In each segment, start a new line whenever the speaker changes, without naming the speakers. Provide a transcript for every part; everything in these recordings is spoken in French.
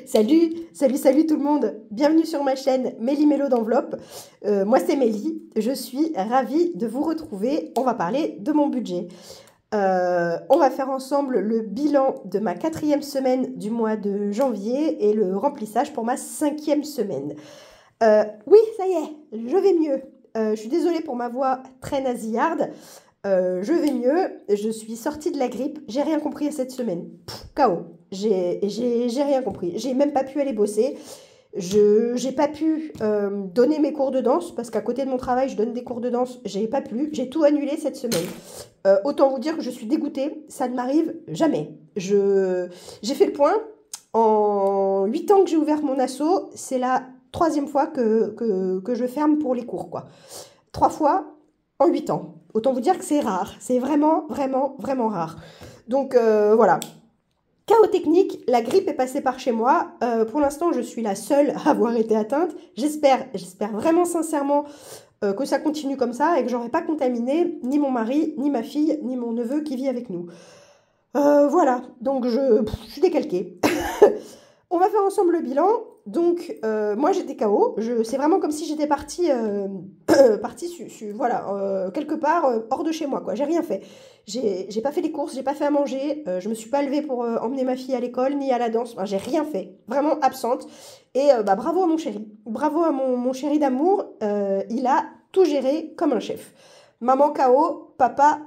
Salut tout le monde. Bienvenue sur ma chaîne Mélie Mélo d'enveloppe. Moi c'est Mélie, je suis ravie de vous retrouver. On va parler de mon budget. On va faire ensemble le bilan de ma 4e semaine du mois de janvier et le remplissage pour ma 5e semaine. Oui, ça y est, je vais mieux. Je suis désolée pour ma voix très nasillarde. Je vais mieux, je suis sortie de la grippe, j'ai rien compris à cette semaine. KO. J'ai rien compris. J'ai même pas pu aller bosser. J'ai pas pu donner mes cours de danse parce qu'à côté de mon travail, je donne des cours de danse. J'ai pas pu. J'ai tout annulé cette semaine. Autant vous dire que je suis dégoûtée. Ça ne m'arrive jamais. J'ai fait le point. En 8 ans que j'ai ouvert mon asso, c'est la 3e fois que je ferme pour les cours, quoi. 3 fois en 8 ans. Autant vous dire que c'est rare. C'est vraiment rare. Donc voilà. Chaos technique, la grippe est passée par chez moi. Pour l'instant, je suis la seule à avoir été atteinte. J'espère vraiment sincèrement que ça continue comme ça et que j'aurai pas contaminé ni mon mari, ni ma fille, ni mon neveu qui vit avec nous. Voilà, donc je suis décalquée. On va faire ensemble le bilan. Donc, moi, j'étais KO. C'est vraiment comme si j'étais partie, voilà, quelque part hors de chez moi, quoi. J'ai rien fait. J'ai pas fait les courses, j'ai pas fait à manger. Je me suis pas levée pour emmener ma fille à l'école ni à la danse. Enfin, j'ai rien fait. Vraiment absente. Et bravo à mon chéri. Bravo à mon chéri d'amour. Il a tout géré comme un chef. Maman KO, papa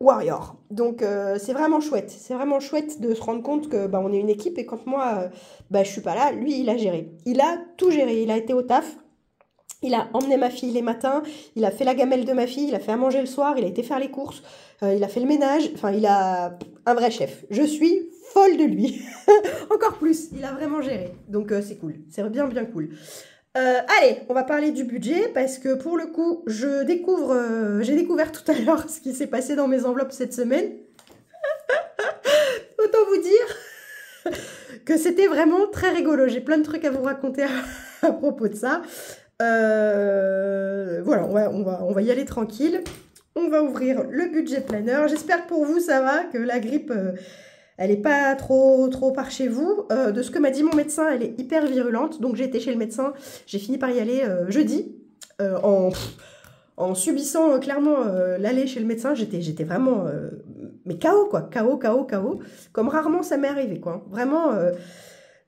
warrior. Donc c'est vraiment chouette de se rendre compte que on est une équipe et quand moi je suis pas là, lui il a géré. Il a tout géré, il a été au taf. Il a emmené ma fille les matins, il a fait la gamelle de ma fille, il a fait à manger le soir, il a été faire les courses, il a fait le ménage, enfin il a un vrai chef. Je suis folle de lui. Encore plus, il a vraiment géré. Donc c'est cool, c'est bien cool. Allez, on va parler du budget parce que pour le coup, j'ai découvert tout à l'heure ce qui s'est passé dans mes enveloppes cette semaine. Autant vous dire que c'était vraiment très rigolo. J'ai plein de trucs à vous raconter à propos de ça. Voilà, on va y aller tranquille. On va ouvrir le budget planner. J'espère que pour vous ça va, que la grippe... elle n'est pas trop par chez vous. De ce que m'a dit mon médecin, elle est hyper virulente. Donc j'ai été chez le médecin. J'ai fini par y aller jeudi. En subissant clairement l'aller chez le médecin, j'étais vraiment... mais KO quoi. KO. Comme rarement ça m'est arrivé quoi. Vraiment...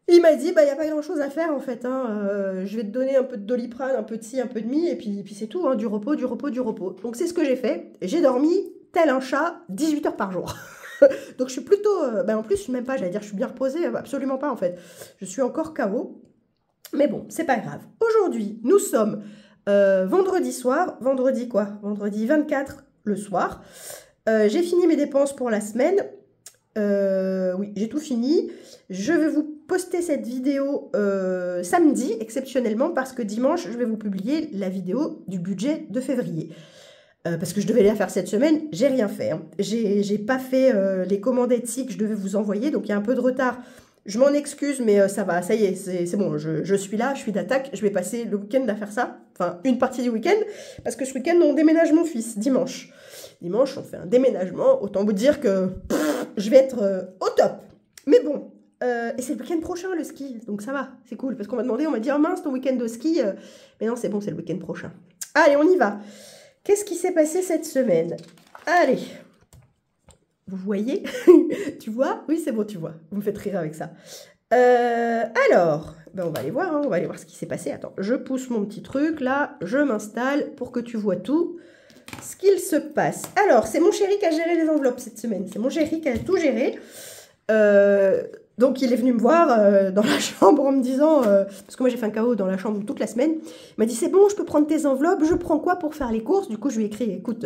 il m'a dit, il n'y a pas grand-chose à faire en fait. Hein. Je vais te donner un peu de Doliprane, un peu de ci, un peu de mi. Et puis c'est tout. Hein. Du repos. Donc c'est ce que j'ai fait. J'ai dormi tel un chat 18 heures par jour. Donc je suis plutôt, en plus même pas, j'allais dire je suis bien reposée, absolument pas en fait. Je suis encore KO, mais bon, c'est pas grave. Aujourd'hui, nous sommes vendredi soir, vendredi 24 le soir. J'ai fini mes dépenses pour la semaine. Oui, j'ai tout fini. Je vais vous poster cette vidéo samedi, exceptionnellement, parce que dimanche, je vais vous publier la vidéo du budget de février. Parce que je devais la faire cette semaine, j'ai rien fait. Hein. J'ai pas fait les commandes Etsy que je devais vous envoyer, donc il y a un peu de retard. Je m'en excuse, mais ça va, ça y est, c'est bon, je suis là, je suis d'attaque, je vais passer le week-end à faire ça, enfin une partie du week-end, parce que ce week-end, on déménage mon fils, dimanche. Dimanche, on fait un déménagement, autant vous dire que je vais être au top. Mais bon, et c'est le week-end prochain, le ski, donc ça va, c'est cool, parce qu'on m'a demandé, on m'a dit, oh mince, ton week-end de ski, mais non, c'est bon, c'est le week-end prochain. Allez, on y va. Qu'est-ce qui s'est passé cette semaine? Allez, vous voyez? Tu vois? Oui, c'est bon, tu vois. Vous me faites rire avec ça. Alors, on va aller voir, hein, on va aller voir ce qui s'est passé. Attends, je pousse mon petit truc, là, je m'installe pour que tu vois tout ce qu'il se passe. Alors, c'est mon chéri qui a géré les enveloppes cette semaine. C'est mon chéri qui a tout géré. Donc il est venu me voir dans la chambre en me disant, parce que moi j'ai fait un KO dans la chambre toute la semaine, il m'a dit c'est bon, je peux prendre tes enveloppes, je prends quoi pour faire les courses? Du coup je lui ai écrit, écoute,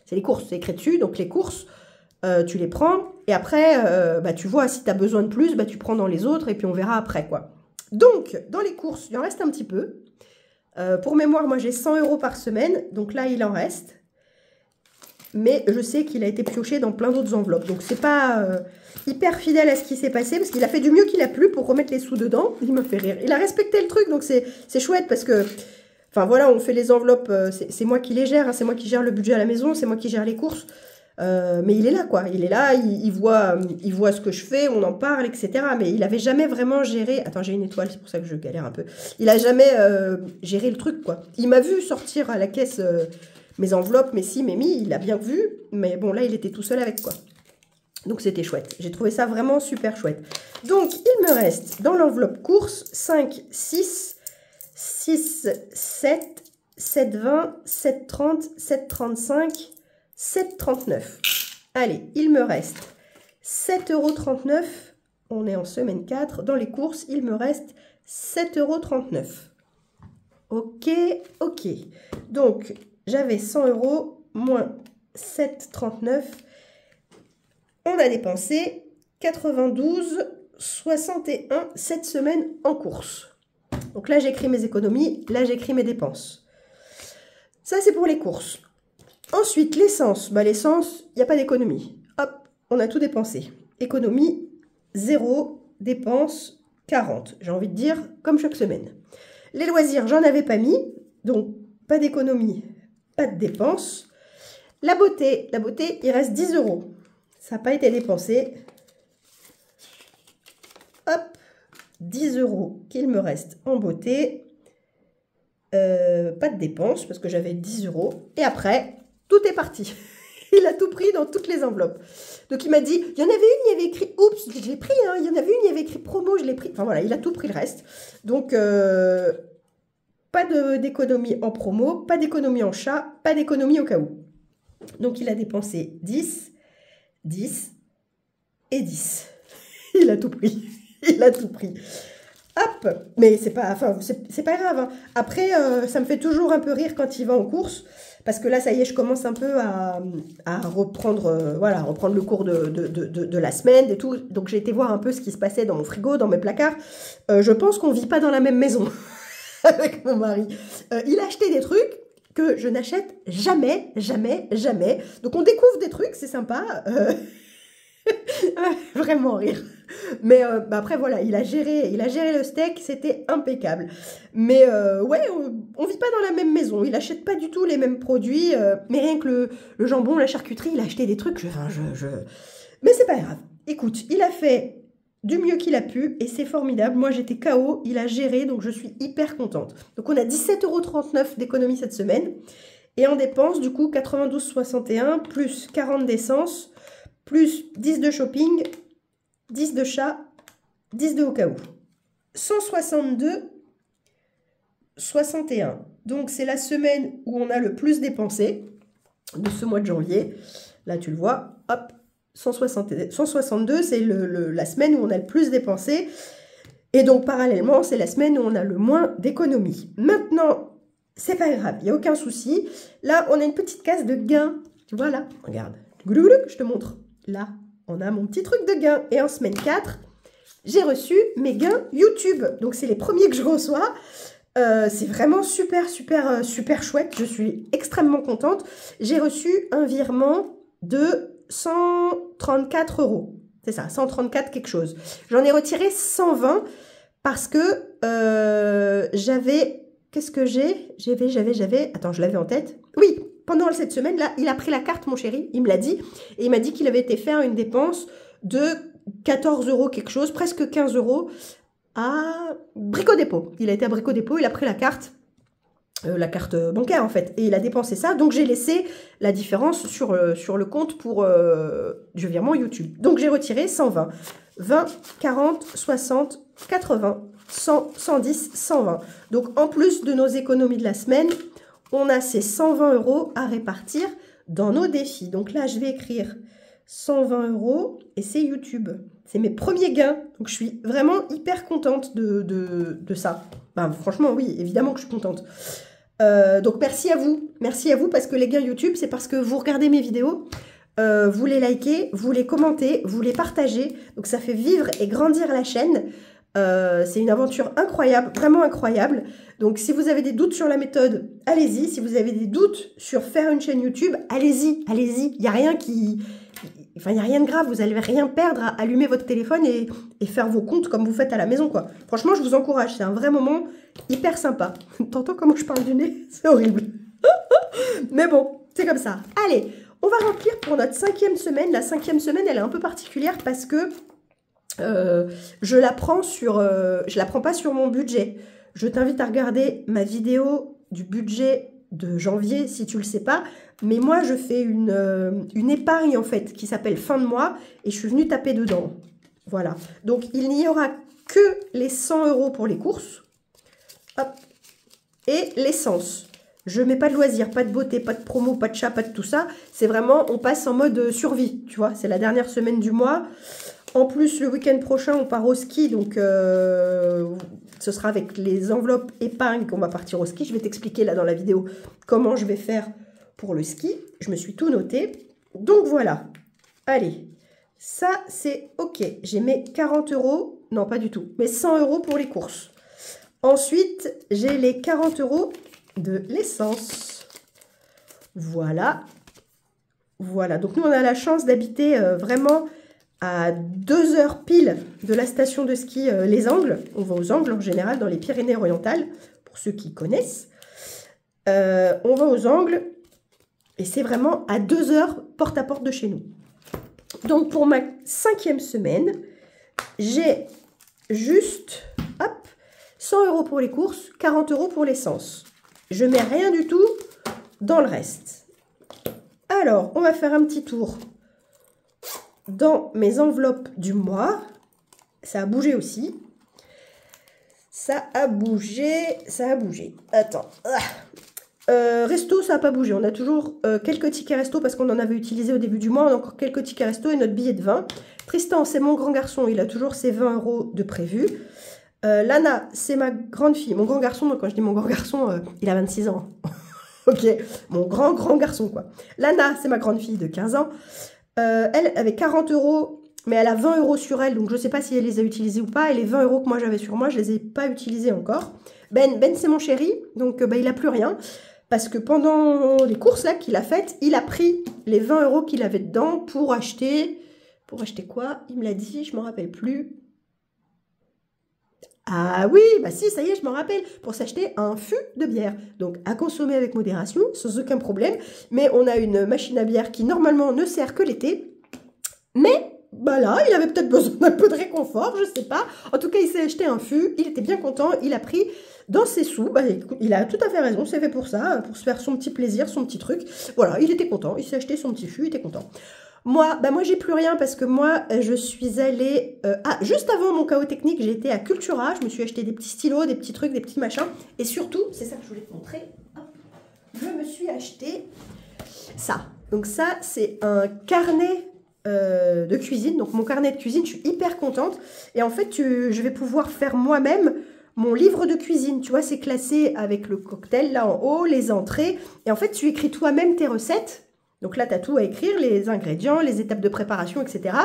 c'est les courses, c'est écrit dessus, donc les courses, tu les prends, et après, tu vois si tu as besoin de plus, tu prends dans les autres, et puis on verra après quoi. Donc dans les courses, il en reste un petit peu. Pour mémoire, moi j'ai 100 € par semaine, donc là il en reste. Mais je sais qu'il a été pioché dans plein d'autres enveloppes. Donc c'est pas hyper fidèle à ce qui s'est passé, parce qu'il a fait du mieux qu'il a pu pour remettre les sous dedans. Il me fait rire. Il a respecté le truc, donc c'est chouette, parce que... Enfin voilà, on fait les enveloppes, c'est moi qui les gère, hein, c'est moi qui gère le budget à la maison, c'est moi qui gère les courses. Mais il est là, quoi. Il est là, il voit ce que je fais, on en parle, etc. Mais il avait jamais vraiment géré... Attends, j'ai une étoile, c'est pour ça que je galère un peu. Il a jamais géré le truc, quoi. Il m'a vu sortir à la caisse mes enveloppes, mes ci, mes mi, il a bien vu. Mais bon, là, il était tout seul avec, quoi. Donc, c'était chouette. J'ai trouvé ça vraiment super chouette. Donc, il me reste dans l'enveloppe course 5, 6, 7, 7,20, 7,30, 7,35, 7,39. Allez, il me reste 7,39 €. On est en semaine 4. Dans les courses, il me reste 7,39 €. Ok, ok. Donc, j'avais 100 € moins 7,39. On a dépensé 92,61 cette semaine en course. Donc là, j'écris mes économies, là, j'écris mes dépenses. Ça, c'est pour les courses. Ensuite, l'essence. Bah, l'essence, il n'y a pas d'économie. Hop, on a tout dépensé. Économie, 0. Dépenses, 40. J'ai envie de dire, comme chaque semaine. Les loisirs, j'en avais pas mis. Donc, pas d'économie, pas de dépenses. La beauté, il reste 10 €. Ça n'a pas été dépensé. Hop, 10 € qu'il me reste en beauté. Pas de dépenses parce que j'avais 10 €. Et après, tout est parti. Il a tout pris dans toutes les enveloppes. Donc il m'a dit, il y en avait une, il y avait écrit, oups, je l'ai pris, hein. Il y en avait une, il y avait écrit promo, je l'ai pris. Enfin voilà, il a tout pris le reste. Donc pas d'économie en promo, pas d'économie en chat, pas d'économie au cas où. Donc il a dépensé 10, 10 et 10. Il a tout pris. Il a tout pris. Hop, mais c'est pas grave. Hein. Après, ça me fait toujours un peu rire quand il va en course, parce que là, ça y est, je commence un peu à reprendre, voilà, reprendre le cours de la semaine et tout. Donc, j'ai été voir un peu ce qui se passait dans mon frigo, dans mes placards. Je pense qu'on vit pas dans la même maison avec mon mari. Il a acheté des trucs que je n'achète jamais, jamais, jamais. Donc, on découvre des trucs, c'est sympa. Vraiment rire. Mais bah après voilà, il a géré le steak, c'était impeccable. Mais ouais, on vit pas dans la même maison, il achète pas du tout les mêmes produits, mais rien que le jambon, la charcuterie, il a acheté des trucs, mais c'est pas grave. Écoute, il a fait du mieux qu'il a pu et c'est formidable. Moi j'étais KO, il a géré, donc je suis hyper contente. Donc on a 17,39 € d'économie cette semaine et en dépenses du coup 92,61 plus 40 d'essence plus 10 de shopping, 10 de chat, 10 de au cas où. 162,61. Donc, c'est la semaine où on a le plus dépensé de ce mois de janvier. Là, tu le vois, hop, 162, c'est la semaine où on a le plus dépensé. Et donc, parallèlement, c'est la semaine où on a le moins d'économies. Maintenant, c'est pas grave, il n'y a aucun souci. Là, on a une petite case de gains. Tu vois, là, regarde. Je te montre. Là, on a mon petit truc de gain. Et en semaine 4, j'ai reçu mes gains YouTube. Donc, c'est les premiers que je reçois. C'est vraiment super chouette. Je suis extrêmement contente. J'ai reçu un virement de 134 €. C'est ça, 134 quelque chose. J'en ai retiré 120 parce que j'avais... Qu'est-ce que j'ai? J'avais... Attends, je l'avais en tête. Oui, pendant cette semaine-là, il a pris la carte, mon chéri. Il me l'a dit. Et il m'a dit qu'il avait été faire une dépense de 14 € quelque chose, presque 15 € à Brico Dépôt. Il a été à Brico Dépôt, il a pris la carte bancaire en fait, et il a dépensé ça. Donc j'ai laissé la différence sur le compte pour du virement YouTube. Donc j'ai retiré 120, 20, 40, 60, 80, 100, 110, 120. Donc en plus de nos économies de la semaine, on a ces 120 € à répartir dans nos défis. Donc là, je vais écrire 120 € et c'est YouTube. C'est mes premiers gains. Donc je suis vraiment hyper contente de ça. Ben, franchement, oui, évidemment que je suis contente. Donc merci à vous. Merci à vous parce que les gains YouTube, c'est parce que vous regardez mes vidéos, vous les likez, vous les commentez, vous les partagez. Donc ça fait vivre et grandir la chaîne. C'est une aventure incroyable, vraiment incroyable. Donc si vous avez des doutes sur la méthode, allez-y. Si vous avez des doutes sur faire une chaîne YouTube, allez-y, allez-y. Il n'y a rien Enfin, il n'y a rien de grave, vous n'allez rien perdre à allumer votre téléphone et faire vos comptes comme vous faites à la maison, quoi. Franchement, je vous encourage, c'est un vrai moment hyper sympa. T'entends comment je parle du nez? C'est horrible. Mais bon, c'est comme ça. Allez, On va remplir pour notre 5e semaine. La 5e semaine, elle est un peu particulière parce que je la prends pas sur mon budget. Je t'invite à regarder ma vidéo du budget de janvier si tu le sais pas. Mais moi, je fais une épargne en fait qui s'appelle fin de mois et je suis venue taper dedans. Voilà. Donc, il n'y aura que les 100 € pour les courses. Hop. Et l'essence. Je mets pas de loisirs, pas de beauté, pas de promo, pas de chat, pas de tout ça. C'est vraiment, on passe en mode survie, tu vois. C'est la dernière semaine du mois. En plus, le week-end prochain, on part au ski. Donc, ce sera avec les enveloppes épargne qu'on va partir au ski. Je vais t'expliquer là dans la vidéo comment je vais faire pour le ski. Je me suis tout noté. Donc, voilà. Allez. Ça, c'est OK. J'ai mes 40 €. Non, pas du tout. Mais 100 € pour les courses. Ensuite, j'ai les 40 € de l'essence. Voilà. Voilà. Donc, nous, on a la chance d'habiter vraiment à 2 heures pile de la station de ski Les Angles. On va aux Angles en général dans les Pyrénées-Orientales, pour ceux qui connaissent. On va aux Angles et c'est vraiment à 2 heures porte à porte de chez nous. Donc, pour ma 5e semaine, j'ai juste, hop, 100 € pour les courses, 40 € pour l'essence. Je mets rien du tout dans le reste. Alors, on va faire un petit tour dans mes enveloppes du mois. Ça a bougé aussi. Ça a bougé, ça a bougé. Attends. Resto, ça n'a pas bougé. On a toujours quelques tickets resto parce qu'on en avait utilisé au début du mois. On a encore quelques tickets resto et notre billet de vin. Tristan, c'est mon grand garçon. Il a toujours ses 20 € de prévu. Lana, c'est ma grande fille. Mon grand garçon, quand je dis mon grand garçon, il a 26 ans. Ok, mon grand garçon, quoi. Lana, c'est ma grande fille de 15 ans. Elle avait 40 €, mais elle a 20 € sur elle. Donc, je ne sais pas si elle les a utilisés ou pas. Et les 20 € que moi, j'avais sur moi, je ne les ai pas utilisés encore. Ben c'est mon chéri. Donc, il n'a plus rien. Parce que pendant les courses là qu'il a faites, il a pris les 20 € qu'il avait dedans pour acheter... Pour acheter quoi? Il me l'a dit, je ne m'en rappelle plus. Ah oui, bah si, ça y est, je m'en rappelle. Pour s'acheter un fût de bière. Donc, à consommer avec modération, sans aucun problème. Mais on a une machine à bière qui, normalement, ne sert que l'été. Mais, bah là, il avait peut-être besoin d'un peu de réconfort, je sais pas. En tout cas, il s'est acheté un fût. Il était bien content. Il a pris dans ses sous. Bah, écoute, il a tout à fait raison. C'est fait pour ça, pour se faire son petit plaisir, son petit truc. Voilà, il était content. Il s'est acheté son petit fût. Il était content. Moi, j'ai plus rien parce que moi, je suis allée... juste avant mon chaos technique, j'ai été à Cultura. Je me suis acheté des petits stylos, des petits trucs, des petits machins. Et surtout, c'est ça que je voulais te montrer. Hop, je me suis acheté ça. Donc ça, c'est un carnet de cuisine. Donc mon carnet de cuisine, je suis hyper contente. Et en fait, je vais pouvoir faire moi-même mon livre de cuisine. Tu vois, c'est classé avec le cocktail là en haut, les entrées. Et en fait, tu écris toi-même tes recettes. Donc là, tu as tout à écrire, les ingrédients, les étapes de préparation, etc.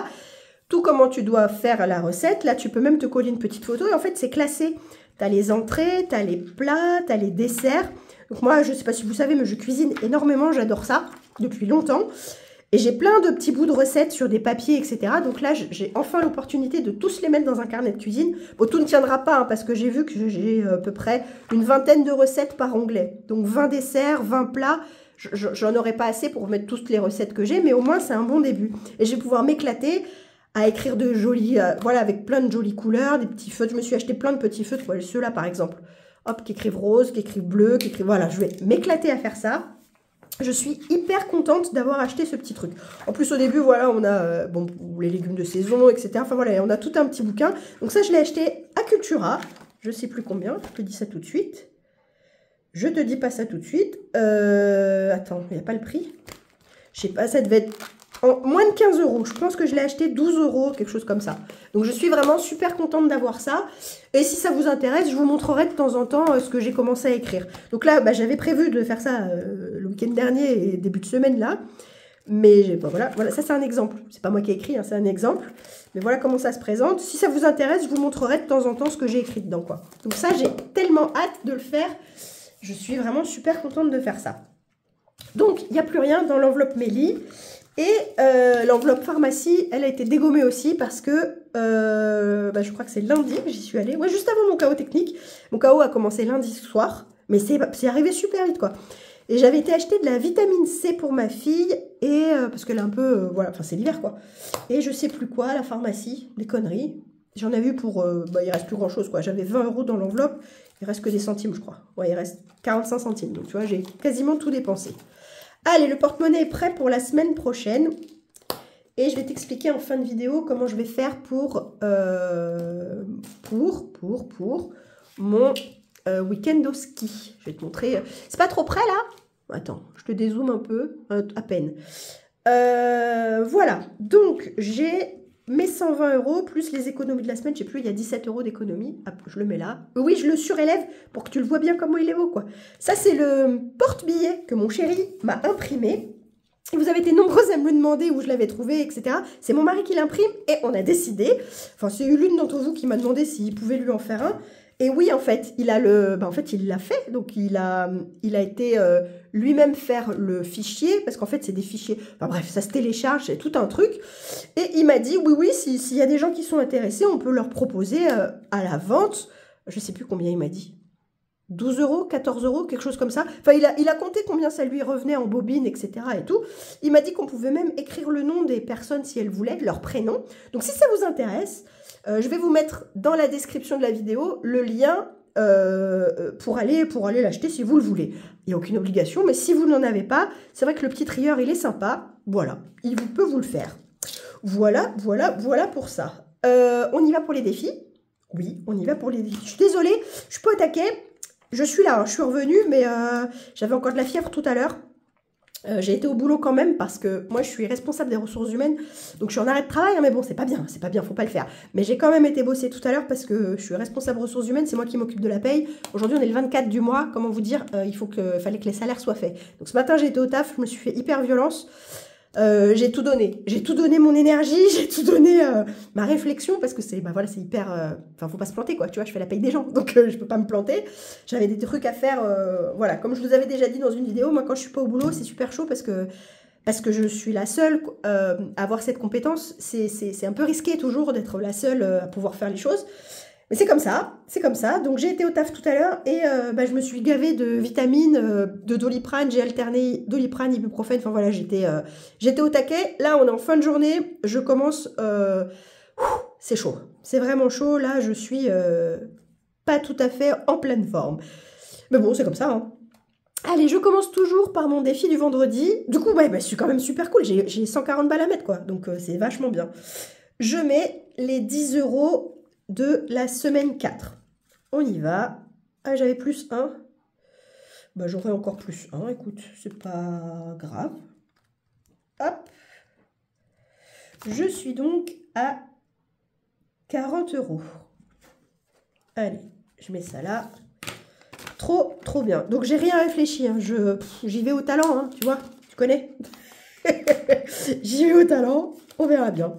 Tout comment tu dois faire la recette. Là, tu peux même te coller une petite photo. Et en fait, c'est classé. Tu as les entrées, tu as les plats, tu as les desserts. Donc moi, je ne sais pas si vous savez, mais je cuisine énormément. J'adore ça depuis longtemps. Et j'ai plein de petits bouts de recettes sur des papiers, etc. Donc là, j'ai enfin l'opportunité de tous les mettre dans un carnet de cuisine. Bon, tout ne tiendra pas, hein, parce que j'ai vu que j'ai à peu près une vingtaine de recettes par onglet. Donc 20 desserts, 20 plats. J'en aurai pas assez pour mettre toutes les recettes que j'ai, mais au moins c'est un bon début. Et je vais pouvoir m'éclater à écrire de jolis, voilà, avec plein de jolies couleurs, des petits feutres. Je me suis acheté plein de petits feutres, voilà, ceux-là par exemple. Hop, qui écrivent rose, qui écrivent bleu, qui écrivent... Voilà, je vais m'éclater à faire ça. Je suis hyper contente d'avoir acheté ce petit truc. En plus, au début, voilà, on a bon, les légumes de saison, etc. Enfin voilà, on a tout un petit bouquin. Donc ça, je l'ai acheté à Cultura. Je sais plus combien, je te dis ça tout de suite. Je te dis pas ça tout de suite. Attends, il n'y a pas le prix. Je sais pas, ça devait être en moins de 15 €. Je pense que je l'ai acheté 12 €, quelque chose comme ça. Donc je suis vraiment super contente d'avoir ça. Et si ça vous intéresse, je vous montrerai de temps en temps ce que j'ai commencé à écrire. Donc là, j'avais prévu de faire ça le week-end dernier et début de semaine là. Mais voilà, ça c'est un exemple. C'est pas moi qui ai écrit, hein, c'est un exemple. Mais voilà comment ça se présente. Si ça vous intéresse, je vous montrerai de temps en temps ce que j'ai écrit dedans, quoi. Donc ça, j'ai tellement hâte de le faire. Je suis vraiment super contente de faire ça. Donc, il n'y a plus rien dans l'enveloppe Mélie. Et l'enveloppe pharmacie, elle a été dégommée aussi parce que je crois que c'est lundi que j'y suis allée. Ouais, juste avant mon chaos technique. Mon chaos a commencé lundi soir. Mais c'est arrivé super vite, quoi. Et j'avais été acheter de la vitamine C pour ma fille, et parce qu'elle est un peu, voilà, enfin c'est l'hiver quoi. Et je sais plus quoi, à la pharmacie, des conneries. J'en avais eu pour, il reste plus grand chose quoi. J'avais 20 € dans l'enveloppe, il reste que des centimes je crois. Ouais, il reste 45 centimes, donc tu vois, j'ai quasiment tout dépensé. Allez, le porte-monnaie est prêt pour la semaine prochaine. Et je vais t'expliquer en fin de vidéo comment je vais faire pour mon week-end au ski. Je vais te montrer. C'est pas trop près là? Attends, je te dézoome un peu, à peine. Voilà, donc j'ai mes 120 € plus les économies de la semaine. Je sais plus, il y a 17 € d'économies. Hop, je le mets là. Oui, je le surélève pour que tu le vois bien comment il est beau, quoi. Ça, c'est le porte-billet que mon chéri m'a imprimé. Et vous avez été nombreuses à me le demander où je l'avais trouvé, etc. C'est mon mari qui l'imprime et on a décidé, enfin c'est l'une d'entre vous qui m'a demandé s'il pouvait lui en faire un. Et oui, en fait, il a en fait, il l'a fait. Donc, il a été lui-même faire le fichier, parce qu'en fait, c'est des fichiers. Enfin bref, ça se télécharge, c'est tout un truc. Et il m'a dit, oui, s'il y a des gens qui sont intéressés, on peut leur proposer à la vente. Je ne sais plus combien il m'a dit. 12 €, 14 €, quelque chose comme ça. Enfin, il a compté combien ça lui revenait en bobine, etc. et tout. Il m'a dit qu'on pouvait même écrire le nom des personnes si elles voulaient, leur prénom. Donc, si ça vous intéresse, je vais vous mettre dans la description de la vidéo le lien pour aller l'acheter si vous le voulez. Il n'y a aucune obligation, mais si vous n'en avez pas, c'est vrai que le petit trieur, il est sympa. Voilà, il peut vous le faire. Voilà pour ça. On y va pour les défis? Oui, on y va pour les défis. Je suis désolée, je suis pas au taquet. Je suis là, hein, je suis revenue, mais j'avais encore de la fièvre tout à l'heure. J'ai été au boulot quand même parce que moi, je suis responsable des ressources humaines. Donc, je suis en arrêt de travail, hein, mais bon, c'est pas bien, faut pas le faire. Mais j'ai quand même été bosser tout à l'heure parce que je suis responsable ressources humaines, c'est moi qui m'occupe de la paye. Aujourd'hui, on est le 24 du mois, comment vous dire, fallait que les salaires soient faits. Donc, ce matin, j'ai été au taf, je me suis fait hyper violence. J'ai tout donné mon énergie, j'ai tout donné ma réflexion parce que c'est voilà, c'est hyper enfin faut pas se planter quoi, tu vois, je fais la paye des gens donc je peux pas me planter. J'avais des trucs à faire voilà, comme je vous avais déjà dit dans une vidéo, moi quand je suis pas au boulot, c'est super chaud parce que je suis la seule à avoir cette compétence, c'est un peu risqué toujours d'être la seule à pouvoir faire les choses. Mais c'est comme ça. Donc j'ai été au taf tout à l'heure et je me suis gavée de vitamines, de Doliprane, j'ai alterné Doliprane, ibuprofène, enfin voilà, j'étais au taquet. Là, on est en fin de journée, je commence, c'est chaud, c'est vraiment chaud. Là, je suis pas tout à fait en pleine forme. Mais bon, c'est comme ça, hein. Allez, je commence toujours par mon défi du vendredi. Du coup, je suis quand même super cool, j'ai 140 balles à mettre, quoi, donc c'est vachement bien. Je mets les 10 € de la semaine 4. On y va. Ah, j'avais plus 1. J'aurai encore plus 1. Écoute, c'est pas grave. Hop. Je suis donc à 40 €. Allez, je mets ça là. Trop bien. Donc, j'ai rien réfléchi. Hein. J'y vais au talent, hein, tu vois. Tu connais. J'y vais au talent. On verra bien.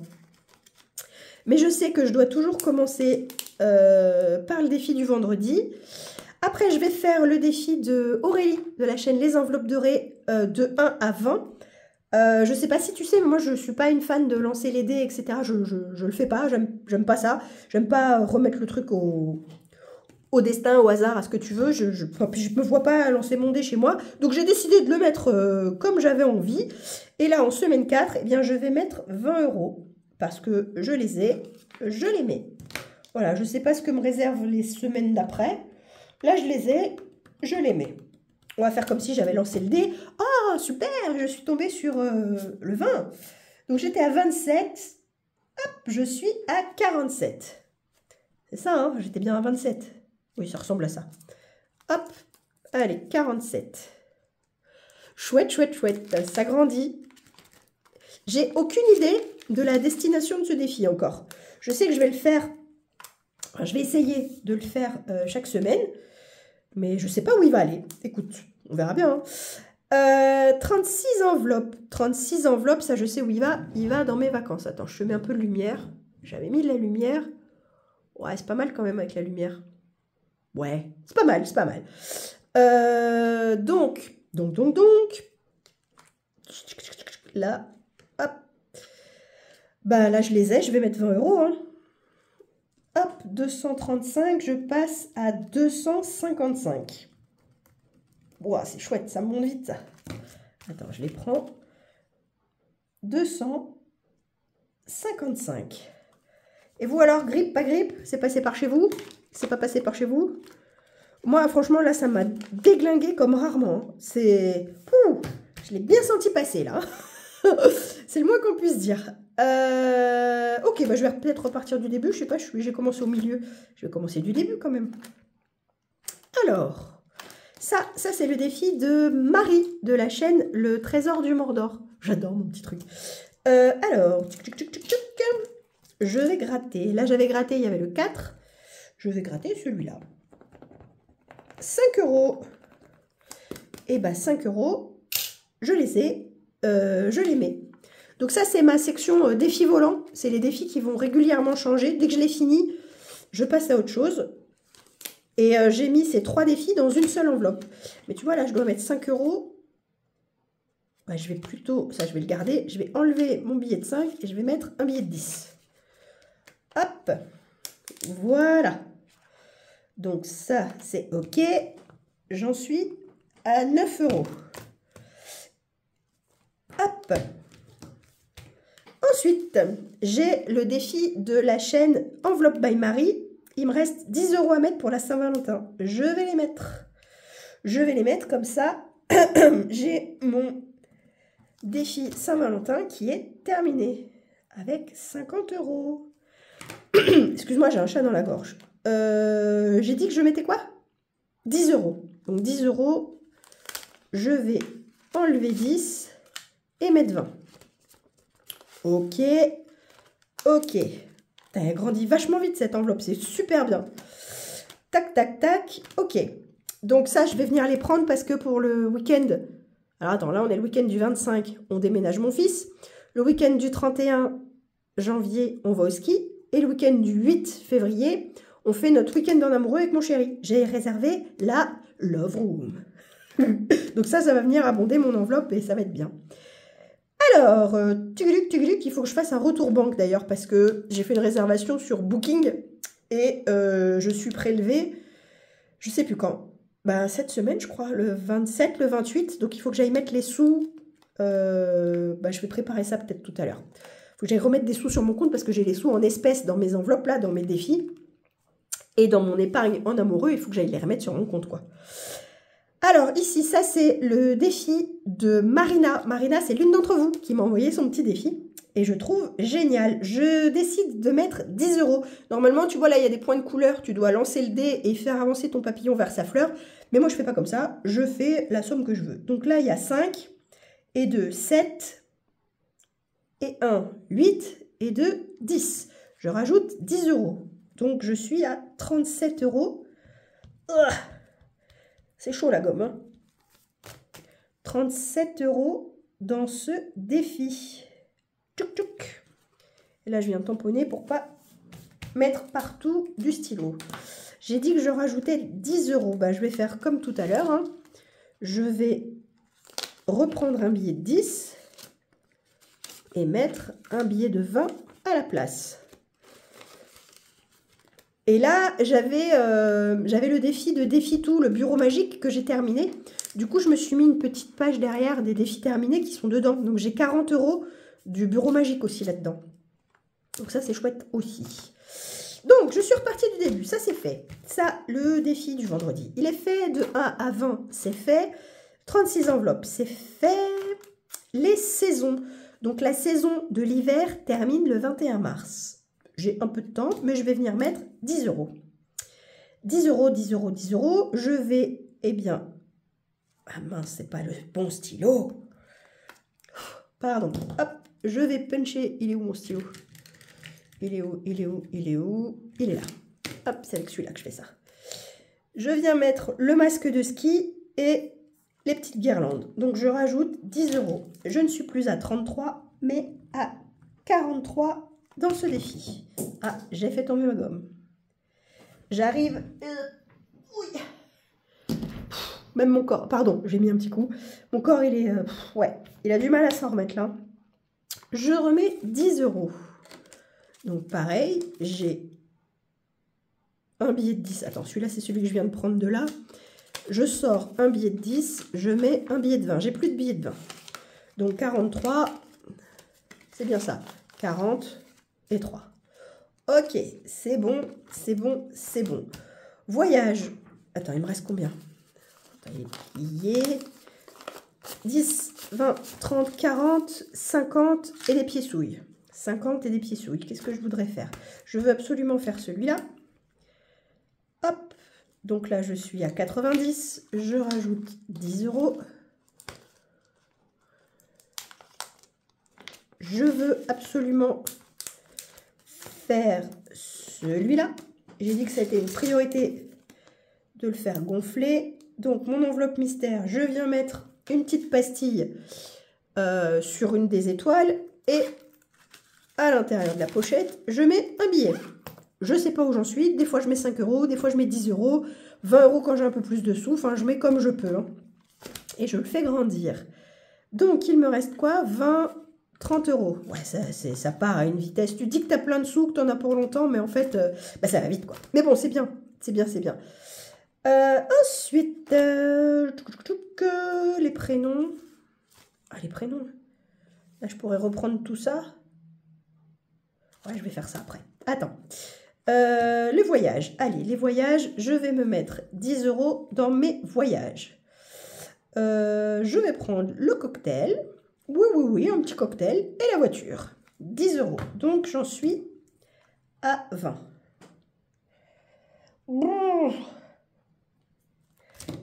Mais je sais que je dois toujours commencer par le défi du vendredi. Après, je vais faire le défi de Aurélie, de la chaîne Les Enveloppes Dorées, de 1 à 20. Je ne sais pas si tu sais, mais moi, je ne suis pas une fan de lancer les dés, etc. Je le fais pas, j'aime pas ça. J'aime pas remettre le truc au destin, au hasard, à ce que tu veux. Je me vois pas lancer mon dé chez moi. Donc, j'ai décidé de le mettre comme j'avais envie. Et là, en semaine 4, eh bien, je vais mettre 20 € parce que je les ai, je les mets. Voilà, je ne sais pas ce que me réservent les semaines d'après. Là, je les ai, je les mets. On va faire comme si j'avais lancé le dé. Oh, super, je suis tombée sur le 20. Donc, j'étais à 27. Hop, je suis à 47. C'est ça, hein, j'étais bien à 27. Oui, ça ressemble à ça. Hop, allez, 47. Chouette, ça grandit. J'ai aucune idée de la destination de ce défi encore. Je sais que je vais le faire, je vais essayer de le faire chaque semaine, mais je ne sais pas où il va aller. Écoute, on verra bien. Hein. 36 enveloppes. 36 enveloppes, ça je sais où il va. Il va dans mes vacances. Attends, je te mets un peu de lumière. J'avais mis de la lumière. Ouais, c'est pas mal quand même avec la lumière. Ouais, c'est pas mal, c'est pas mal. Donc. Là, hop. Là, je les ai, je vais mettre 20 €. Hein. Hop, 235, je passe à 255. Ouah, c'est chouette, ça monte vite, ça. Attends, je les prends. 255. Et vous alors, grippe, pas grippe? C'est passé par chez vous? C'est pas passé par chez vous? Moi, franchement, là, ça m'a déglingué comme rarement. C'est... Pouh, je l'ai bien senti passer, là. C'est le moins qu'on puisse dire. Ok, bah, je vais peut-être repartir du début. Je sais pas, j'ai commencé au milieu. Je vais commencer du début, quand même. Alors, ça c'est le défi de Marie, de la chaîne Le Trésor du Mordor. J'adore mon petit truc. Alors, je vais gratter. Là, j'avais gratté, il y avait le 4. Je vais gratter celui-là. 5 €. Et bah 5 €, je les ai, je les mets. Donc ça, c'est ma section défis volants. C'est les défis qui vont régulièrement changer. Dès que je les finis, je passe à autre chose. Et j'ai mis ces 3 défis dans une seule enveloppe. Mais tu vois, là, je dois mettre 5 €. Ouais, je vais plutôt... Ça, je vais le garder. Je vais enlever mon billet de 5 et je vais mettre un billet de 10. Hop. Voilà. Donc ça, c'est OK. J'en suis à 9 €. Hop. Ensuite, j'ai le défi de la chaîne Enveloppe by Marie. Il me reste 10 € à mettre pour la Saint-Valentin. Je vais les mettre. Je vais les mettre comme ça. J'ai mon défi Saint-Valentin qui est terminé avec 50 €. Excuse-moi, j'ai un chat dans la gorge. J'ai dit que je mettais quoi? 10 €. Donc 10 €, je vais enlever 10 et mettre 20. Ok. Ok. Elle grandit vachement vite cette enveloppe, c'est super bien. Tac, tac, tac. Ok. Donc ça, je vais venir les prendre parce que pour le week-end... Alors attends, là on est le week-end du 25, on déménage mon fils. Le week-end du 31 janvier, on va au ski. Et le week-end du 8 février, on fait notre week-end en amoureux avec mon chéri. J'ai réservé la Love Room. Donc ça va venir abonder mon enveloppe et ça va être bien. Alors, tuguluc, il faut que je fasse un retour banque d'ailleurs parce que j'ai fait une réservation sur Booking et je suis prélevée, je sais plus quand, ben, cette semaine je crois, le 27, le 28, donc il faut que j'aille mettre les sous, ben, je vais préparer ça peut-être tout à l'heure. Il faut que j'aille remettre des sous sur mon compte parce que j'ai les sous en espèces dans mes enveloppes là, dans mes défis et dans mon épargne en amoureux, il faut que j'aille les remettre sur mon compte quoi. Alors ici, ça c'est le défi de Marina. Marina, c'est l'une d'entre vous qui m'a envoyé son petit défi. Et je trouve génial. Je décide de mettre 10 €. Normalement, tu vois là, il y a des points de couleur. Tu dois lancer le dé et faire avancer ton papillon vers sa fleur. Mais moi, je ne fais pas comme ça. Je fais la somme que je veux. Donc là, il y a 5 et 2, 7 et 1, 8 et 2, 10. Je rajoute 10 €. Donc je suis à 37 €. C'est chaud la gomme. Hein. 37 € dans ce défi. Tchouk tchouk. Et là, je viens tamponner pour pas mettre partout du stylo. J'ai dit que je rajoutais 10 €. Bah, je vais faire comme tout à l'heure. Hein. Je vais reprendre un billet de 10 et mettre un billet de 20 à la place. Et là, j'avais le défi de Défi Tout, le bureau magique que j'ai terminé. Du coup, je me suis mis une petite page derrière des défis terminés qui sont dedans. Donc, j'ai 40 € du bureau magique aussi là-dedans. Donc, ça, c'est chouette aussi. Donc, je suis repartie du début. Ça, c'est fait. Ça, le défi du vendredi. Il est fait de 1 à 20. C'est fait. 36 enveloppes. C'est fait. Les saisons. Donc, la saison de l'hiver termine le 21 mars. J'ai un peu de temps, mais je vais venir mettre 10 €. 10 €, 10 €, 10 €. Je vais, eh bien... Ah mince, c'est pas le bon stylo. Pardon. Hop, je vais puncher. Il est où mon stylo? Il est où? Il est où? Il est où? Il est là. Hop, c'est avec celui-là que je fais ça. Je viens mettre le masque de ski et les petites guirlandes. Donc, je rajoute 10 €. Je ne suis plus à 33, mais à 43 dans ce défi. Ah, j'ai fait tomber ma gomme. J'arrive... Oui. Même mon corps... Pardon, j'ai mis un petit coup. Mon corps, il est... ouais, il a du mal à s'en remettre là. Je remets 10 €. Donc, pareil, j'ai un billet de 10. Attends, celui-là, c'est celui que je viens de prendre de là. Je sors un billet de 10, je mets un billet de 20. J'ai plus de billets de 20. Donc 43, c'est bien ça. 40 et 3. Ok, c'est bon, c'est bon, c'est bon. Voyage. Attends, il me reste combien? Attends, les billets. 10, 20, 30, 40, 50 et des pieds souilles. 50 et des pieds souilles. Qu'est-ce que je voudrais faire? Je veux absolument faire celui-là. Hop. Donc là, je suis à 90. Je rajoute 10 €. Je veux absolument faire celui-là. J'ai dit que c'était une priorité de le faire gonfler. Donc, mon enveloppe mystère, je viens mettre une petite pastille sur une des étoiles. Et à l'intérieur de la pochette, je mets un billet. Je ne sais pas où j'en suis. Des fois, je mets 5 €. Des fois, je mets 10 €. 20 € quand j'ai un peu plus de sous. Enfin, je mets comme je peux. Hein. Et je le fais grandir. Donc, il me reste quoi? 20, 30 €. Ouais, ça part à une vitesse. Tu dis que tu as plein de sous, que tu en as pour longtemps. Mais en fait, bah, ça va vite, quoi. Mais bon, c'est bien. C'est bien, c'est bien. Ensuite, les prénoms. Ah, les prénoms. Là, je pourrais reprendre tout ça. Ouais, je vais faire ça après. Attends. Les voyages. Allez, les voyages, je vais me mettre 10 € dans mes voyages. Je vais prendre le cocktail. Oui, un petit cocktail. Et la voiture. 10 €. Donc, j'en suis à 20. Bon.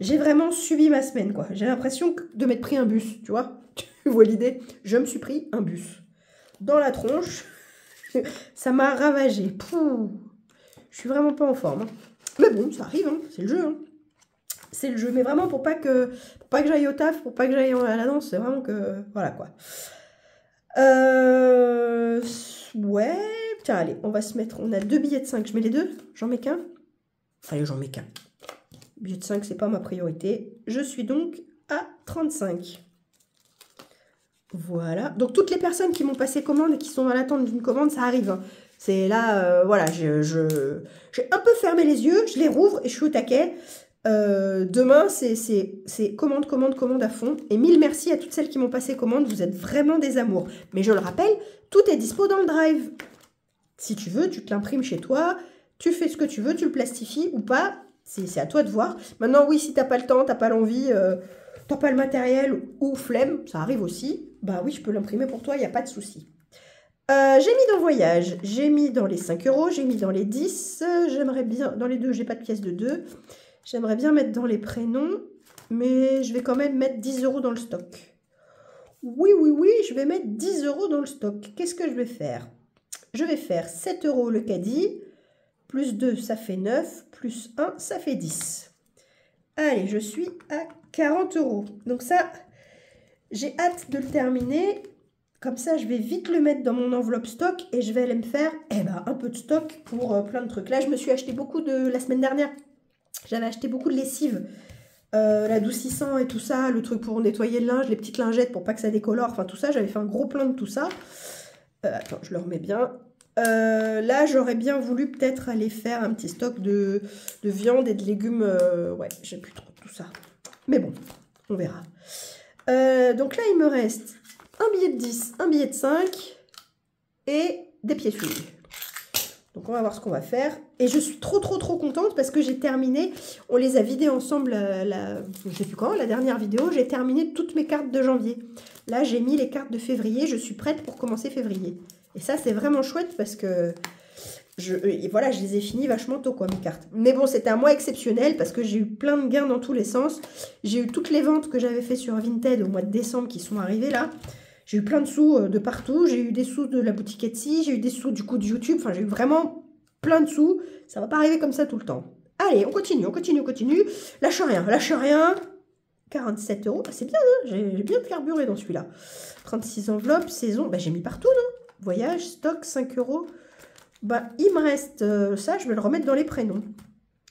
J'ai vraiment subi ma semaine, quoi. J'ai l'impression de m'être pris un bus, tu vois. Tu vois l'idée? Je me suis pris un bus. Dans la tronche. Ça m'a ravagé. Pouh. Je suis vraiment pas en forme. Hein. Mais bon, ça arrive, hein. C'est le jeu. Hein. C'est le jeu. Mais vraiment, pour pas que j'aille au taf, pour pas que j'aille à la danse, c'est vraiment que... Voilà, quoi. Ouais. Tiens, allez, on va se mettre... On a 2 billets de 5. Je mets les deux? J'en mets qu'un? Allez, j'en mets qu'un. Billet de 5, c'est pas ma priorité. Je suis donc à 35. Voilà. Donc, toutes les personnes qui m'ont passé commande et qui sont à l'attente d'une commande, ça arrive. Hein. C'est là, voilà, j'ai un peu fermé les yeux, je les rouvre et je suis au taquet. Demain, c'est commande à fond. Et mille merci à toutes celles qui m'ont passé commande. Vous êtes vraiment des amours. Mais je le rappelle, tout est dispo dans le drive. Si tu veux, tu te l'imprimes chez toi. Tu fais ce que tu veux, tu le plastifies ou pas. C'est à toi de voir. Maintenant, oui, si t'as pas le temps, t'as pas l'envie, t'as pas le matériel ou flemme, ça arrive aussi. Bah oui, je peux l'imprimer pour toi, il n'y a pas de souci. J'ai mis dans voyage, j'ai mis dans les 5 €, j'ai mis dans les 10. J'aimerais bien, dans les 2, j'ai pas de pièce de 2. J'aimerais bien mettre dans les prénoms, mais je vais quand même mettre 10 € dans le stock. Oui, je vais mettre 10 € dans le stock. Qu'est-ce que je vais faire? Je vais faire 7 € le caddie. Plus 2, ça fait 9. Plus 1, ça fait 10. Allez, je suis à 40 €. Donc ça, j'ai hâte de le terminer. Comme ça, je vais vite le mettre dans mon enveloppe stock et je vais aller me faire un peu de stock pour plein de trucs. Là, je me suis acheté beaucoup la semaine dernière. J'avais acheté beaucoup de lessive. L'adoucissant et tout ça, le truc pour nettoyer le linge, les petites lingettes pour pas que ça décolore. Enfin, tout ça, j'avais fait un gros plein de tout ça. Attends, je le remets bien. Là, j'aurais bien voulu peut-être aller faire un petit stock de viande et de légumes. Ouais, j'ai plus trop tout ça. Mais bon, on verra. Donc là, il me reste un billet de 10, un billet de 5 et des pieds souilles. Donc, on va voir ce qu'on va faire. Et je suis trop contente parce que j'ai terminé. On les a vidés ensemble, je sais plus quand, la dernière vidéo. J'ai terminé toutes mes cartes de janvier. Là, j'ai mis les cartes de février. Je suis prête pour commencer février. Et ça, c'est vraiment chouette parce que voilà, je les ai finis vachement tôt, quoi, mes cartes. Mais bon, c'était un mois exceptionnel parce que j'ai eu plein de gains dans tous les sens. J'ai eu toutes les ventes que j'avais fait sur Vinted au mois de décembre qui sont arrivées là. J'ai eu plein de sous de partout. J'ai eu des sous de la boutique Etsy. J'ai eu des sous du coup de YouTube. Enfin, j'ai eu vraiment plein de sous. Ça va pas arriver comme ça tout le temps. Allez, on continue. Lâche rien. 47 €. C'est bien, hein, j'ai bien carburé dans celui-là. 36 enveloppes, saison. Bah, j'ai mis partout, non? Voyage, stock, 5 €. Bah, il me reste ça, je vais le remettre dans les prénoms.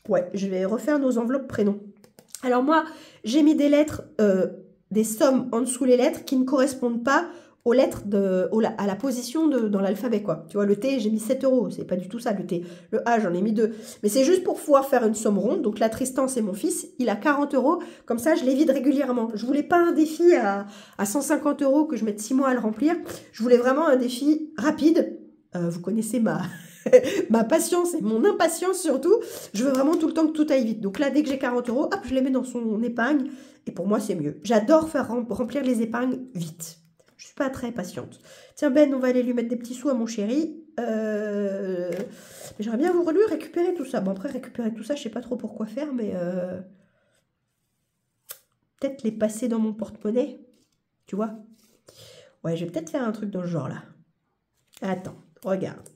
Ouais, je vais refaire nos enveloppes prénoms. Alors moi, j'ai mis des lettres, des sommes en dessous les lettres qui ne correspondent pas aux lettres, à la position dans l'alphabet, quoi. Tu vois, le T, j'ai mis 7 €. C'est pas du tout ça, le T. Le A, j'en ai mis 2. Mais c'est juste pour pouvoir faire une somme ronde. Donc là, Tristan, c'est mon fils. Il a 40 €. Comme ça, je les vide régulièrement. Je voulais pas un défi à 150 € que je mette 6 mois à le remplir. Je voulais vraiment un défi rapide. Vous connaissez ma patience et mon impatience surtout. Je veux vraiment tout le temps que tout aille vite. Donc là, dès que j'ai 40 €, hop, je les mets dans son épargne. Et pour moi, c'est mieux. J'adore faire remplir les épargnes vite. Je suis pas très patiente. Tiens Ben, on va aller lui mettre des petits sous à mon chéri. J'aimerais bien lui récupérer tout ça. Bon après récupérer tout ça, je sais pas trop pourquoi faire, mais peut-être les passer dans mon porte-monnaie. Tu vois? Ouais, je vais peut-être faire un truc dans ce genre là. Attends, regarde.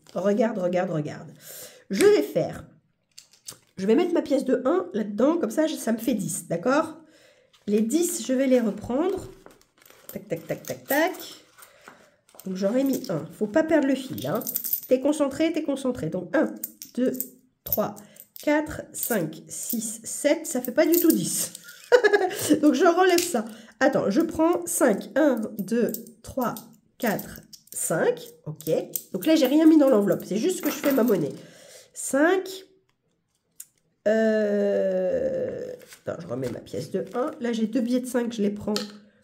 Je vais faire. Je vais mettre ma pièce de 1 là-dedans, comme ça me fait 10, d'accord? Les 10, je vais les reprendre. Tac, tac, tac, tac, tac. Donc, j'aurais mis 1. Faut pas perdre le fil, hein. T'es concentré. Donc, 1, 2, 3, 4, 5, 6, 7. Ça fait pas du tout 10. Donc, je relève ça. Attends, je prends 5. 1, 2, 3, 4, 5. OK. Donc là, j'ai rien mis dans l'enveloppe. C'est juste que je fais ma monnaie. 5. Attends, je remets ma pièce de 1. Là, j'ai 2 billets de 5. Je les prends.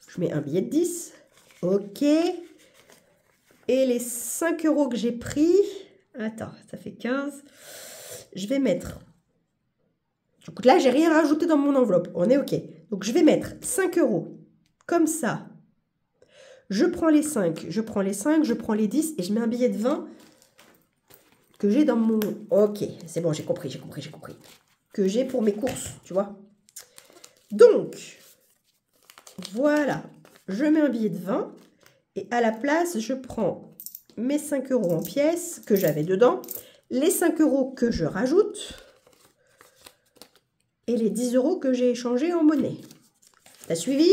Je mets un billet de 10. OK. Et les 5 € que j'ai pris... Attends, ça fait 15. Je vais mettre... Donc là, j'ai rien rajouté dans mon enveloppe. On est OK. Donc, je vais mettre 5 €. Comme ça. Je prends les 5. Je prends les 10. Et je mets un billet de 20 que j'ai dans mon... OK. C'est bon, j'ai compris. Que j'ai pour mes courses, tu vois. Donc... Voilà, je mets un billet de 20 et à la place, je prends mes 5 € en pièces que j'avais dedans, les 5 € que je rajoute et les 10 € que j'ai échangés en monnaie. T'as suivi?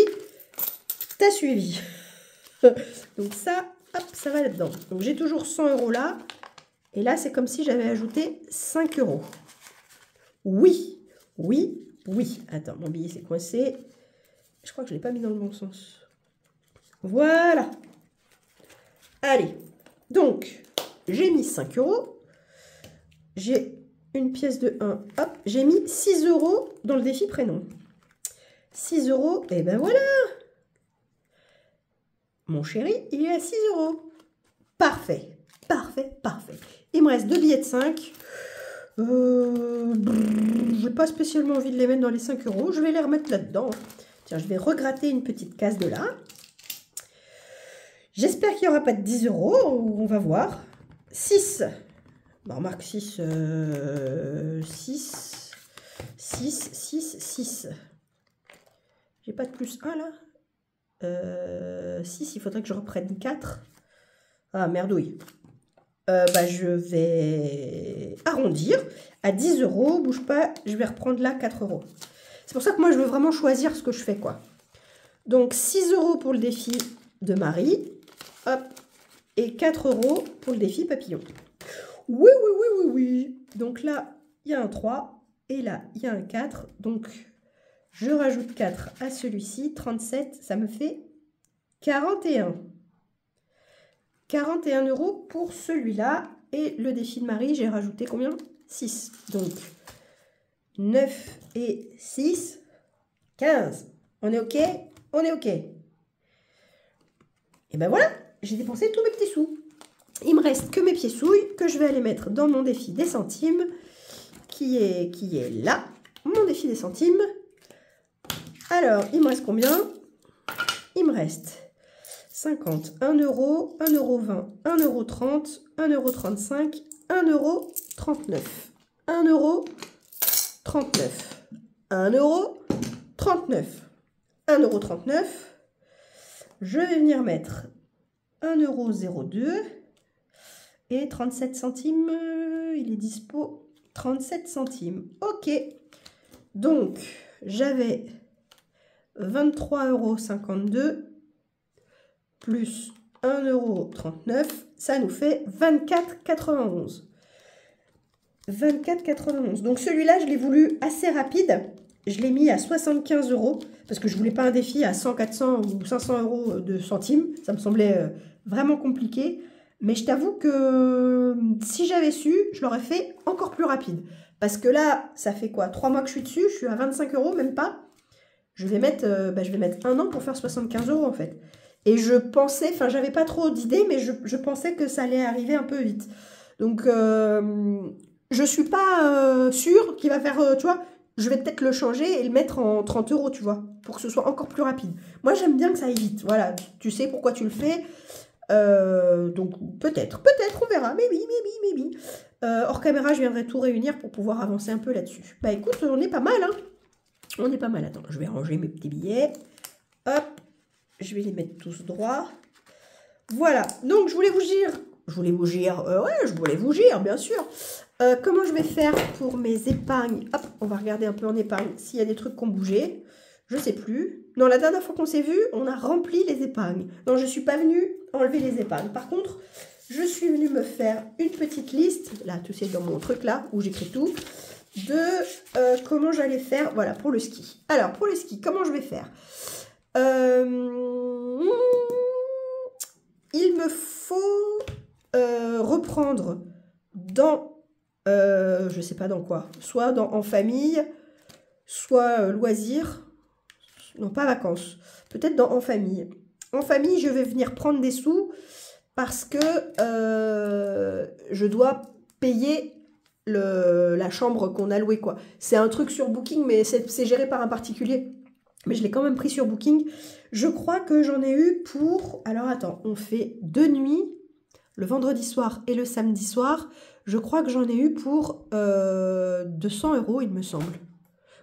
T'as suivi. Donc ça, hop, ça va là-dedans. Donc j'ai toujours 100 € là et là, c'est comme si j'avais ajouté 5 €. Oui. Attends, mon billet s'est coincé. Je crois que je ne l'ai pas mis dans le bon sens. Voilà. Allez. Donc, j'ai mis 5 €. J'ai une pièce de 1. Hop. J'ai mis 6 € dans le défi prénom. 6 €. Et ben voilà. Mon chéri, il est à 6 €. Parfait. Il me reste 2 billets de 5. J'ai pas spécialement envie de les mettre dans les 5 €. Je vais les remettre là-dedans. Tiens, je vais regratter une petite case de là. J'espère qu'il n'y aura pas de 10 €. On va voir. 6. Bon, remarque 6. 6. J'ai pas de plus 1 là. 6, il faudrait que je reprenne 4. Ah, merdouille. Je vais arrondir à 10 €. Bouge pas, je vais reprendre là 4 €. C'est pour ça que moi, je veux vraiment choisir ce que je fais, quoi. Donc, 6 € pour le défi de Marie. Hop. Et 4 € pour le défi papillon. Oui. Donc là, il y a un 3. Et là, il y a un 4. Donc, je rajoute 4 à celui-ci. 37, ça me fait 41. 41 € pour celui-là. Et le défi de Marie, j'ai rajouté combien? 6. Donc, 9 et 6, 15. On est OK? On est OK. Et ben voilà, j'ai dépensé tous mes petits sous. Il me reste que mes pieds souilles que je vais aller mettre dans mon défi des centimes qui est là. Mon défi des centimes. Alors, il me reste combien? Il me reste 50, 1 €, 1 €, 20, 1 € 30, 1 € 35, 1 € 39. 1 € 39. 1 € 39. 1 € 39. Je vais venir mettre 1 € 02 et 37 centimes. Il est dispo 37 centimes. OK. Donc, j'avais 23,52 € plus 1 € 39. Ça nous fait 24,91 €. 24,91. Donc celui-là, je l'ai voulu assez rapide. je l'ai mis à 75 €, parce que je voulais pas un défi à 100, 400 ou 500 € de centimes. Ça me semblait vraiment compliqué. Mais je t'avoue que si j'avais su, je l'aurais fait encore plus rapide. Parce que là, ça fait quoi? 3 mois que je suis dessus, je suis à 25 €, même pas. Je vais mettre 1 an pour faire 75 € en fait. Et je pensais, enfin j'avais pas trop d'idées, mais je pensais que ça allait arriver un peu vite. Donc je suis pas sûre qu'il va faire, tu vois, je vais peut-être le changer et le mettre en 30 €, tu vois, pour que ce soit encore plus rapide. Moi j'aime bien que ça aille vite, voilà, tu sais pourquoi tu le fais. Donc peut-être, on verra, maybe. Hors caméra, je viendrai tout réunir pour pouvoir avancer un peu là-dessus. Bah écoute, on est pas mal, hein. On est pas mal. Attends, je vais ranger mes petits billets. Hop, je vais les mettre tous droits. Voilà, donc je voulais vous dire, bien sûr, comment je vais faire pour mes épargnes. Hop, on va regarder un peu en épargne s'il y a des trucs qui ont bougé. Je sais plus. Non, la dernière fois qu'on s'est vu, on a rempli les épargnes. Non, je ne suis pas venue enlever les épargnes. Par contre, je suis venue me faire une petite liste, là, tu sais, dans mon truc là, où j'écris tout, de comment j'allais faire, voilà, pour le ski. Alors, pour le ski, comment je vais faire? Il me faut reprendre dans, je sais pas dans quoi, soit en famille, soit loisirs, non pas vacances, peut-être dans en famille. En famille, je vais venir prendre des sous parce que je dois payer la chambre qu'on a louée, quoi. C'est un truc sur Booking, mais c'est géré par un particulier. Mais je l'ai quand même pris sur Booking. Je crois que j'en ai eu pour... Alors attends, on fait 2 nuits, le vendredi soir et le samedi soir. Je crois que j'en ai eu pour 200 €, il me semble.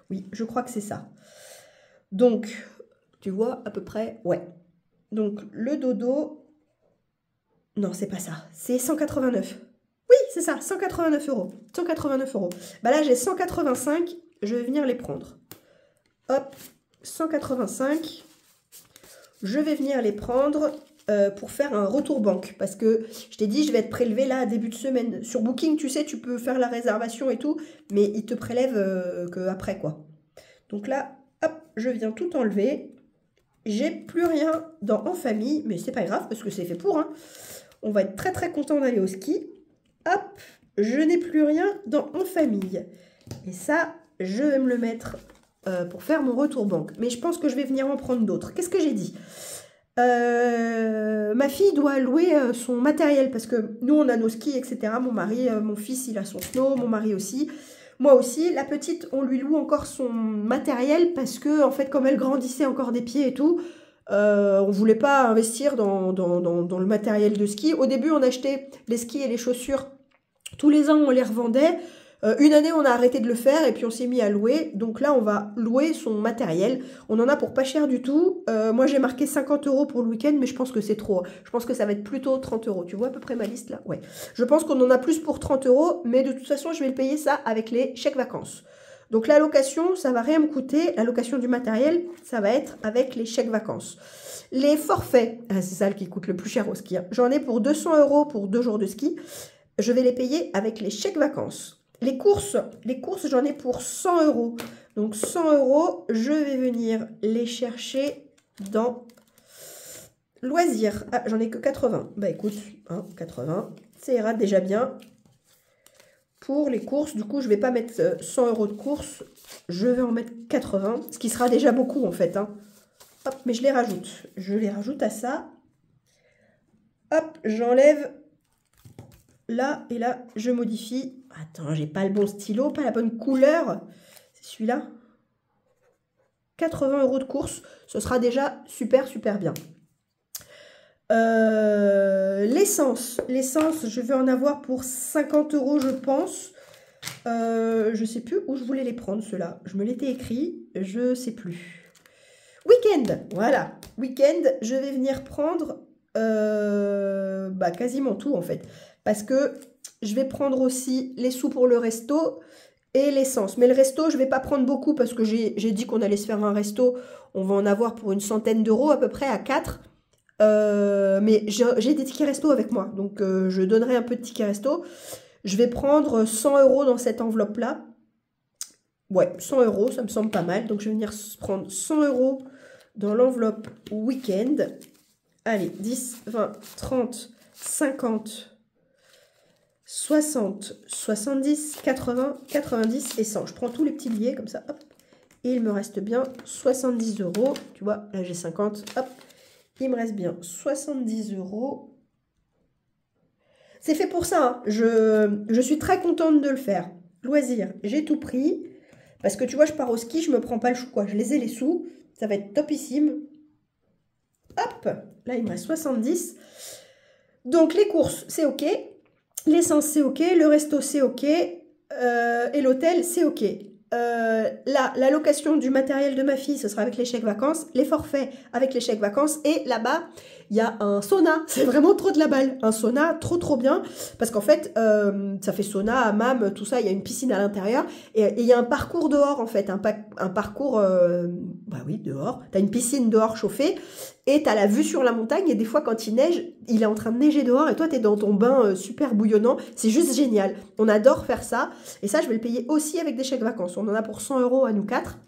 Oui, je crois que c'est ça. Donc, tu vois à peu près, ouais. Donc, le dodo... Non, c'est pas ça. C'est 189. Oui, c'est ça, 189 €. 189 €. Bah là, j'ai 185. Je vais venir les prendre. Hop, 185. Je vais venir les prendre pour faire un retour banque. Parce que je t'ai dit, je vais être prélevé là, début de semaine. Sur Booking, tu sais, tu peux faire la réservation et tout. Mais ils te prélèvent qu'après, quoi. Donc là, hop, je viens tout enlever. J'ai plus rien en famille. Mais c'est pas grave parce que c'est fait pour, hein. On va être très très content d'aller au ski. Hop, je n'ai plus rien en famille. Et ça, je vais me le mettre pour faire mon retour banque. Mais je pense que je vais venir en prendre d'autres. Qu'est-ce que j'ai dit? Ma fille doit louer son matériel parce que nous, on a nos skis, etc. Mon mari, mon fils, il a son snow, mon mari aussi. Moi aussi. La petite, on lui loue encore son matériel parce que, en fait, comme elle grandissait encore des pieds et tout, on ne voulait pas investir dans le matériel de ski. Au début, on achetait les skis et les chaussures. Tous les ans, on les revendait. Une année, on a arrêté de le faire et puis on s'est mis à louer. Donc là, on va louer son matériel. On en a pour pas cher du tout. Moi, j'ai marqué 50 € pour le week-end, mais je pense que c'est trop. Je pense que ça va être plutôt 30 €. Tu vois à peu près ma liste là? Ouais. Je pense qu'on en a plus pour 30 €, mais de toute façon, je vais le payer ça avec les chèques vacances. Donc la location, ça va rien me coûter. La location du matériel, ça va être avec les chèques vacances. Les forfaits, c'est ça qui coûte le plus cher au ski. J'en ai pour 200 € pour 2 jours de ski. Je vais les payer avec les chèques vacances. Les courses, j'en ai pour 100 €. Donc 100 €, je vais venir les chercher dans loisirs. Ah, j'en ai que 80. Bah écoute, hein, 80, ça ira déjà bien. Pour les courses, du coup, je ne vais pas mettre 100 € de courses. Je vais en mettre 80, ce qui sera déjà beaucoup en fait. Hein. Hop, mais je les rajoute. Je les rajoute à ça. Hop, j'enlève là et là, je modifie. Attends, j'ai pas le bon stylo, pas la bonne couleur. C'est celui-là. 80 € de course, ce sera déjà super, super bien. L'essence, je vais en avoir pour 50 € je pense. Je sais plus où je voulais les prendre ceux-là. Je me l'étais écrit, je sais plus. Week-end, voilà. Week-end, je vais venir prendre quasiment tout en fait. Parce que je vais prendre aussi les sous pour le resto et l'essence. Mais le resto, je ne vais pas prendre beaucoup parce que j'ai dit qu'on allait se faire un resto. On va en avoir pour une centaine d'euros à peu près à 4. Mais j'ai des tickets resto avec moi. Donc je donnerai un peu de tickets resto. Je vais prendre 100 € dans cette enveloppe-là. Ouais, 100 €, ça me semble pas mal. Donc, je vais venir prendre 100 € dans l'enveloppe week-end. Allez, 10, 20, 30, 50, 60, 70, 80, 90 et 100. Je prends tous les petits billets comme ça, hop. Et il me reste bien 70 €. Tu vois, là j'ai 50, hop. Il me reste bien 70 €. C'est fait pour ça, hein. Je suis très contente de le faire. Loisir, j'ai tout pris. Parce que tu vois, je pars au ski, je me prends pas le chou, quoi. Je les ai les sous. Ça va être topissime. Hop, là il me reste 70. Donc les courses, c'est ok. L'essence, c'est ok. Le resto, c'est ok. Et l'hôtel, c'est ok. La location du matériel de ma fille, ce sera avec les chèques vacances. Les forfaits avec les chèques vacances. Et là-bas, il y a un sauna. C'est vraiment trop de la balle. Un sauna trop bien. Parce qu'en fait, ça fait sauna, hammam, tout ça. Il y a une piscine à l'intérieur. Et il y a un parcours dehors, en fait. Un parcours, bah oui, dehors. Tu as une piscine dehors chauffée. Et tu as la vue sur la montagne. Et des fois, quand il neige, il est en train de neiger dehors. Et toi, tu es dans ton bain super bouillonnant. C'est juste génial. On adore faire ça. Et ça, je vais le payer aussi avec des chèques vacances. On en a pour 100 € à nous 4.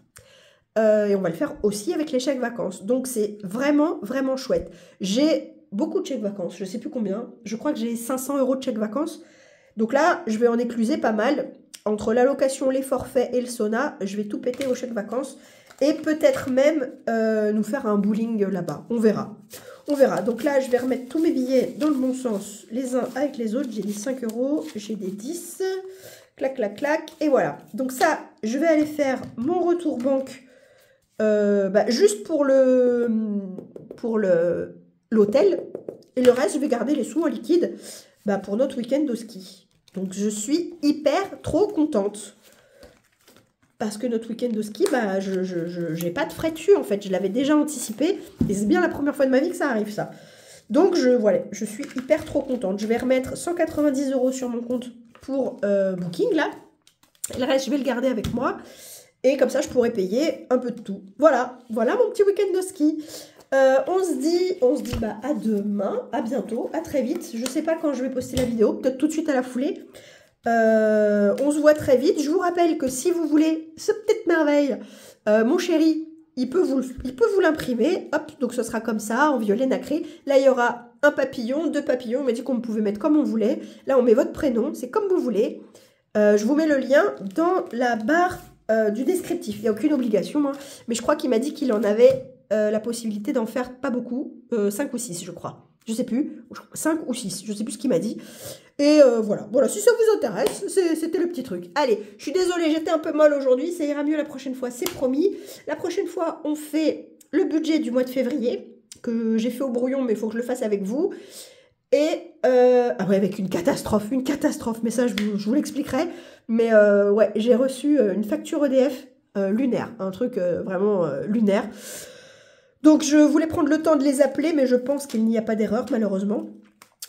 Et on va le faire aussi avec les chèques vacances. Donc, c'est vraiment chouette. J'ai beaucoup de chèques vacances. Je ne sais plus combien. Je crois que j'ai 500 € de chèques vacances. Donc là, je vais en écluser pas mal. Entre l'allocation, les forfaits et le sauna, je vais tout péter aux chèques vacances. Et peut-être même nous faire un bowling là-bas. On verra. On verra. Donc là, je vais remettre tous mes billets dans le bon sens, les uns avec les autres. J'ai des 5 €, j'ai des 10. Clac, clac, clac. Et voilà. Donc ça, je vais aller faire mon retour banque juste pour l'hôtel. Et le reste, je vais garder les sous en liquide pour notre week-end au ski. Donc je suis trop contente. Parce que notre week-end de ski, je n'ai pas de frais dessus, en fait. Je l'avais déjà anticipé. Et c'est bien la première fois de ma vie que ça arrive, ça. Donc, voilà, je suis trop contente. Je vais remettre 190 € sur mon compte pour Booking, là. Le reste, je vais le garder avec moi. Et comme ça, je pourrai payer un peu de tout. Voilà mon petit week-end de ski. On se dit à demain, à bientôt, à très vite. Je ne sais pas quand je vais poster la vidéo, peut-être tout de suite à la foulée. On se voit très vite. Je vous rappelle que si vous voulez cette petite merveille, mon chéri, il peut vous l'imprimer. Hop, donc ce sera comme ça, en violet nacré. Là, il y aura un papillon, 2 papillons. Il m'a dit qu'on pouvait mettre comme on voulait. Là, on met votre prénom, c'est comme vous voulez. Je vous mets le lien dans la barre du descriptif. Il n'y a aucune obligation, hein, mais je crois qu'il m'a dit qu'il en avait la possibilité d'en faire pas beaucoup. 5 ou 6, je crois. Je sais plus, 5 ou 6, je sais plus ce qu'il m'a dit. Et voilà, si ça vous intéresse, c'était le petit truc. Allez, je suis désolée, j'étais un peu molle aujourd'hui, ça ira mieux la prochaine fois, c'est promis. La prochaine fois, on fait le budget du mois de février, que j'ai fait au brouillon, mais il faut que je le fasse avec vous. Et, avec une catastrophe, mais ça, je vous l'expliquerai. Mais ouais, j'ai reçu une facture EDF lunaire, un truc vraiment lunaire. Donc, je voulais prendre le temps de les appeler, mais je pense qu'il n'y a pas d'erreur, malheureusement.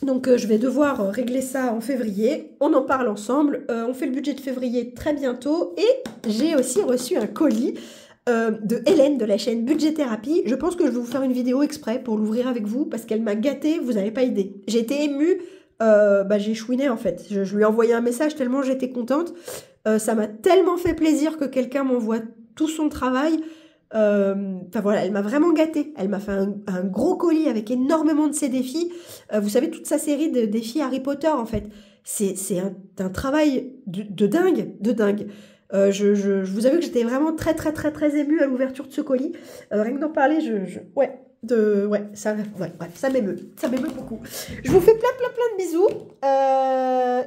Donc, je vais devoir régler ça en février. On en parle ensemble. On fait le budget de février très bientôt. Et j'ai aussi reçu un colis de Hélène de la chaîne Budget Thérapie. Je pense que je vais vous faire une vidéo exprès pour l'ouvrir avec vous parce qu'elle m'a gâtée, vous n'avez pas idée. J'ai été émue. J'ai chouiné en fait. Je lui ai envoyé un message tellement j'étais contente. Ça m'a tellement fait plaisir que quelqu'un m'envoie tout son travail. Voilà, elle m'a vraiment gâtée. Elle m'a fait un gros colis avec énormément de ses défis. Vous savez, toute sa série de défis Harry Potter, en fait. C'est un travail de dingue, je vous avoue que j'étais vraiment très émue à l'ouverture de ce colis. Rien que d'en parler, ça m'émeut. Ça m'émeut beaucoup. Je vous fais plein de bisous.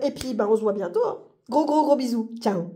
Et puis, on se voit bientôt. Hein. Gros bisous. Ciao.